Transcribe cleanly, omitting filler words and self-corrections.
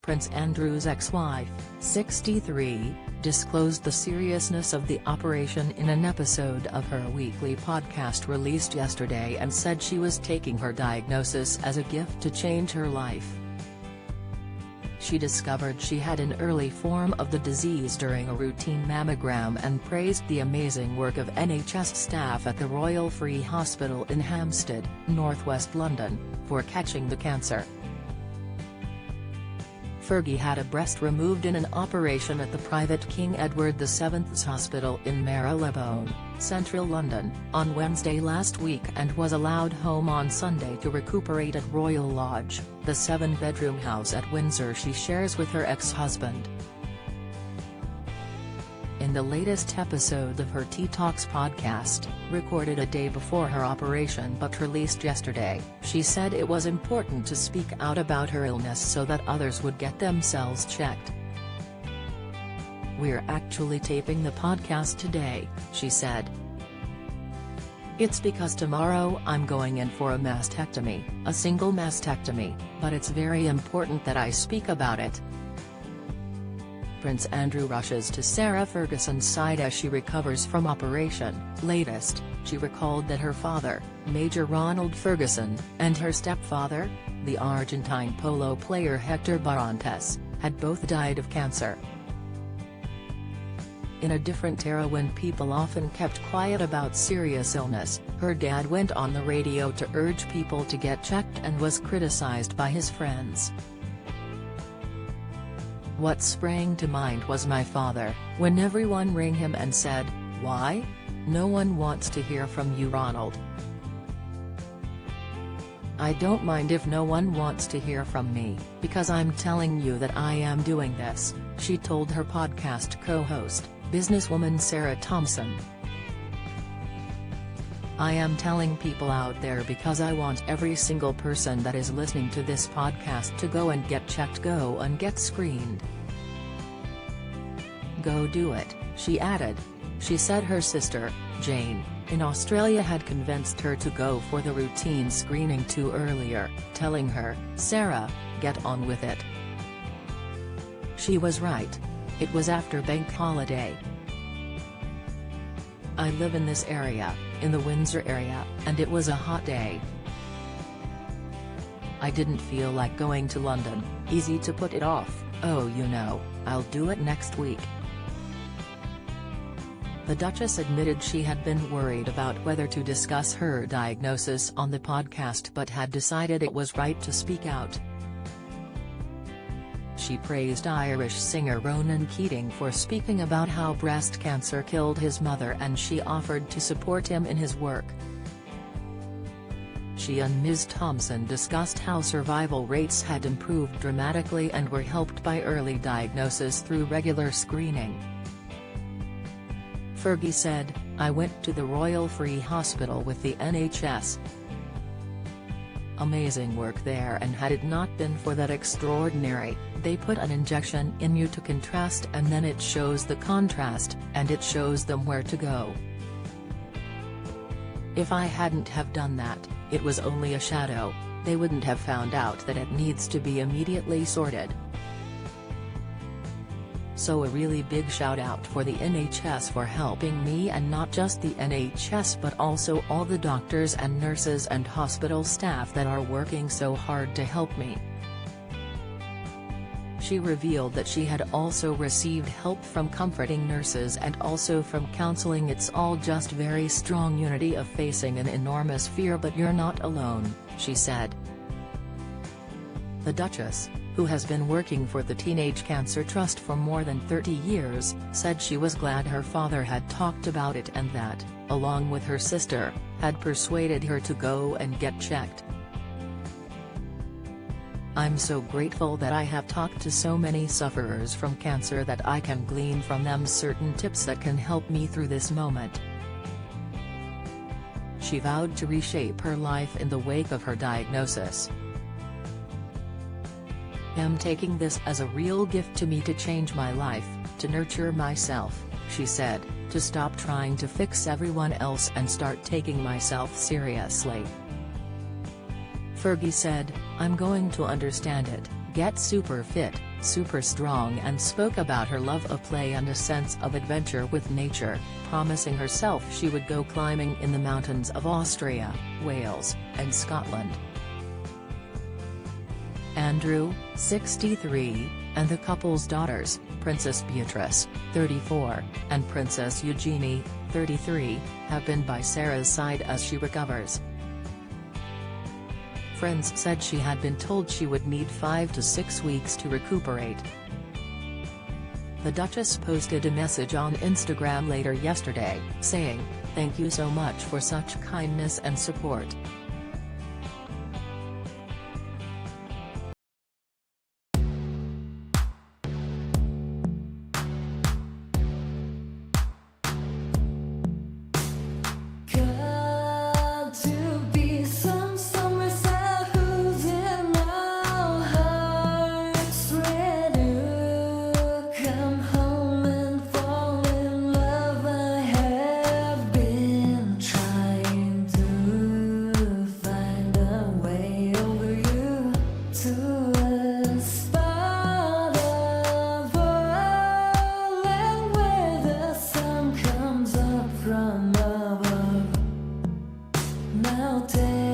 Prince Andrew's ex-wife, 63, disclosed the seriousness of the operation in an episode of her weekly podcast released yesterday and said she was taking her diagnosis as a gift to change her life. She discovered she had an early form of the disease during a routine mammogram and praised the amazing work of NHS staff at the Royal Free Hospital in Hampstead, northwest London, for catching the cancer. Fergie had a breast removed in an operation at the private King Edward VII's Hospital in Marylebone, central London, on Wednesday last week and was allowed home on Sunday to recuperate at Royal Lodge, the 7-bedroom house at Windsor she shares with her ex-husband. In the latest episode of her Tea Talks podcast, recorded a day before her operation but released yesterday, she said it was important to speak out about her illness so that others would get themselves checked. "We're actually taping the podcast today," she said. "It's because tomorrow I'm going in for a mastectomy, a single mastectomy, but it's very important that I speak about it." Prince Andrew rushes to Sarah Ferguson's side as she recovers from operation. Latest, she recalled that her father, Major Ronald Ferguson, and her stepfather, the Argentine polo player Hector Barrantes, had both died of cancer. In a different era when people often kept quiet about serious illness, her dad went on the radio to urge people to get checked and was criticized by his friends. "What sprang to mind was my father, when everyone rang him and said, 'Why? No one wants to hear from you, Ronald.' I don't mind if no one wants to hear from me, because I'm telling you that I am doing this," she told her podcast co-host, businesswoman Sarah Thompson. "I am telling people out there because I want every single person that is listening to this podcast to go and get checked, go and get screened. Go do it," she added. She said her sister, Jane, in Australia had convinced her to go for the routine screening too earlier, telling her, "Sarah, get on with it." She was right. It was after bank holiday. "I live in this area, in the Windsor area, and it was a hot day. I didn't feel like going to London, easy to put it off. Oh, you know, I'll do it next week." The Duchess admitted she had been worried about whether to discuss her diagnosis on the podcast but had decided it was right to speak out. She praised Irish singer Ronan Keating for speaking about how breast cancer killed his mother and she offered to support him in his work. She and Ms. Thompson discussed how survival rates had improved dramatically and were helped by early diagnosis through regular screening. Fergie said, "I went to the Royal Free Hospital with the NHS. Amazing work there, and had it not been for that extraordinary, they put an injection in you to contrast and then it shows the contrast, and it shows them where to go. If I hadn't have done that, it was only a shadow, they wouldn't have found out that it needs to be immediately sorted." So a really big shout out for the NHS for helping me, and not just the NHS but also all the doctors and nurses and hospital staff that are working so hard to help me. She revealed that she had also received help from comforting nurses and also from counseling. "It's all just very strong unity of facing an enormous fear, but you're not alone," she said. The Duchess, who has been working for the Teenage Cancer Trust for more than 30 years, said she was glad her father had talked about it and that, along with her sister, had persuaded her to go and get checked. "I'm so grateful that I have talked to so many sufferers from cancer that I can glean from them certain tips that can help me through this moment." She vowed to reshape her life in the wake of her diagnosis. "I'm taking this as a real gift to me to change my life, to nurture myself," she said, "to stop trying to fix everyone else and start taking myself seriously." Fergie said, "I'm going to understand it, get super fit, super strong, and spoke about her love of play and a sense of adventure with nature, promising herself she would go climbing in the mountains of Austria, Wales, and Scotland. Andrew, 63, and the couple's daughters, Princess Beatrice, 34, and Princess Eugenie, 33, have been by Sarah's side as she recovers. Friends said she had been told she would need 5 to 6 weeks to recuperate. The Duchess posted a message on Instagram later yesterday, saying, "Thank you so much for such kindness and support. Now take